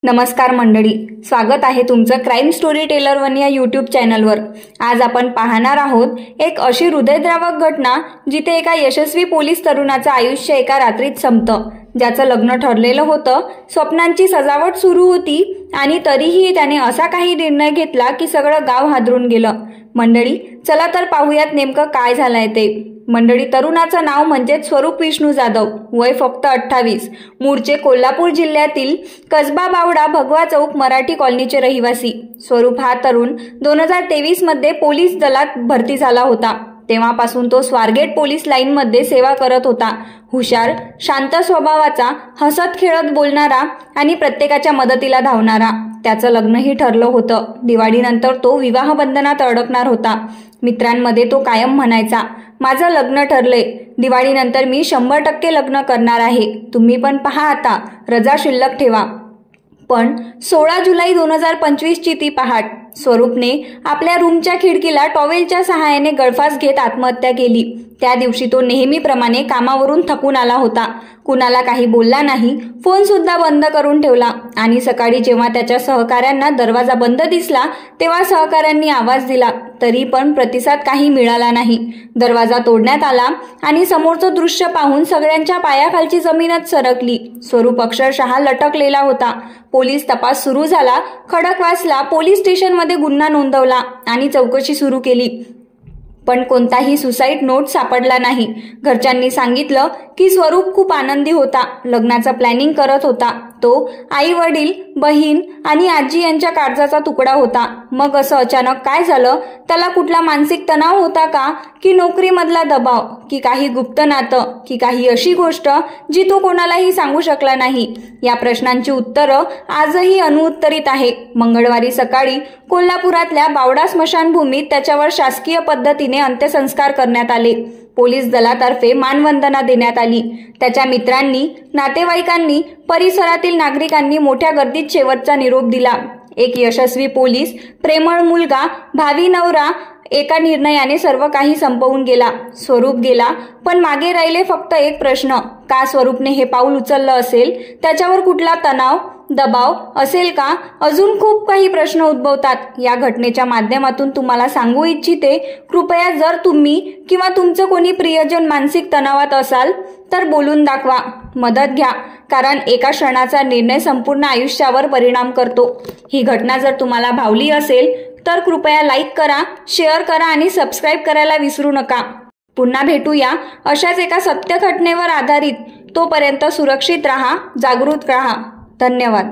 नमस्कार मंडळी, स्वागत आहे तुमचं क्राईम स्टोरी टेलर वन या यूट्यूब चॅनलवर। आज आपण पाहणार आहोत एक अशी हृदयद्रावक घटना जिथे एका यशस्वी पोलीस तरुणाचं आयुष्य एका रात्रीत संपतं। ज्याचं लग्न ठरलेलं होतं, स्वप्नांची सजावट सुरू होती आणि तरीही त्याने असा काही निर्णय घेतला की सगळं गाव हादरून गेलं। मंडळी, चला तर पाहूयात नेमकं काय झालंय ते। मंडळी, तरुणाचं नाव म्हणजे स्वरूप विष्णू जाधव, वय फक्त 28, मूळचे कोल्हापूर जिल्ह्यातील कसबा बावडा भगवा चौक मराठी कॉलनीचे रहिवासी। स्वरूप हा तरुण 2023 मध्ये पोलीस दलात भरती झाला होता। तेव्हापासून तो स्वारगेट पोलीस लाईन मध्ये सेवा करत होता। हुशार, शांत स्वभावाचा, हसत खेळत बोलणारा आणि प्रत्येकाच्या मदतीला धावणारा। त्याचं लग्नही ठरलं होतं। दिवाळीनंतर तो विवाह बंधनात अडकणार होता। मित्रांमध्ये तो कायम म्हणायचा, माझं लग्न ठरलंय, दिवाळीनंतर मी 100% लग्न करणार आहे, तुम्ही पण पहा आता, रजा शिल्लक ठेवा। पण 16 जुलै 2025 ची ती पहाट स्वरूपने आपल्या रूमच्या खिडकीला टॉवेलच्या सहाय्याने गळफास घेत आत्महत्या केली। त्या दिवशी तो नेहमीप्रमाणे कामावरून थकून आला होता। कुणाला काही बोलला नाही, फोन सुद्धा बंद करून ठेवला आणि सकाळी जेव्हा त्याच्या सहकाऱ्यांना दरवाजा बंद दिसला तेव्हा सहकाऱ्यांनी आवाज दिला, तरी पण प्रतिसाद काही मिळाला नाही। दरवाजा तोडण्यात आला आणि समोरचं दृश्य पाहून सगळ्यांच्या पायाखालची जमीनच सरकली। स्वरूप अक्षरशः लटकलेला होता। पोलीस तपास सुरू झाला, खडकवासला पोलीस स्टेशनमध्ये गुन्हा नोंदवला आणि चौकशी सुरू केली, पण कोणताही सुसाईड नोट सापडला नाही। घरच्यांनी सांगितलं की स्वरूप खूप आनंदी होता, लग्नाचं प्लॅनिंग करत होता। तो आई वडील, बहीण आणि आजी यांच्या काळजाचा तुकडा होता। मग असं अचानक काय झालं? त्याला कुठला मानसिक तणाव होता का, की नोकरीमधला दबाव, की काही गुप्त नातं, की काही अशी गोष्ट जी तो कोणालाही सांगू शकला नाही? या प्रश्नांची उत्तरं आजही अनुत्तरित आहे। मंगळवारी सकाळी कोल्हापुरातल्या बावडा स्मशानभूमीत त्याच्यावर शासकीय पद्धतीने अंत्यसंस्कार करण्यात आले। पोलीस दलातर्फे मानवंदना देण्यात आली। त्याच्या मित्रांनी, नातेवाईकांनी, परिसरातील नागरिकांनी मोठ्या गर्दीत शेवटचा निरोप दिला। एक यशस्वी पोलीस, प्रेमळ मुलगा, भावी नवरा एका निर्णयाने सर्व काही संपवून गेला। स्वरूप गेला, पण मागे राहिले फक्त एक प्रश्न, का स्वरूपने हे पाऊल उचललं असेल? त्याच्यावर कुठला तणाव, दबाव असेल का? अजून खूप काही प्रश्न उद्भवतात। या घटनेच्या माध्यमातून तुम्हाला सांगू इच्छिते, कृपया जर तुम्ही किंवा तुमचं कोणी प्रियजन मानसिक तणावात असाल तर बोलून दाखवा, मदत घ्या, कारण एका क्षणाचा निर्णय संपूर्ण आयुष्यावर परिणाम करतो। ही घटना जर तुम्हाला भावली असेल तर कृपया लाईक करा, शेअर करा आणि सबस्क्राईब करायला विसरू नका। पुन्हा भेटूया अशाच एका सत्य घटनेवर आधारित। तोपर्यंत सुरक्षित राहा, जागृत राहा। धन्यवाद।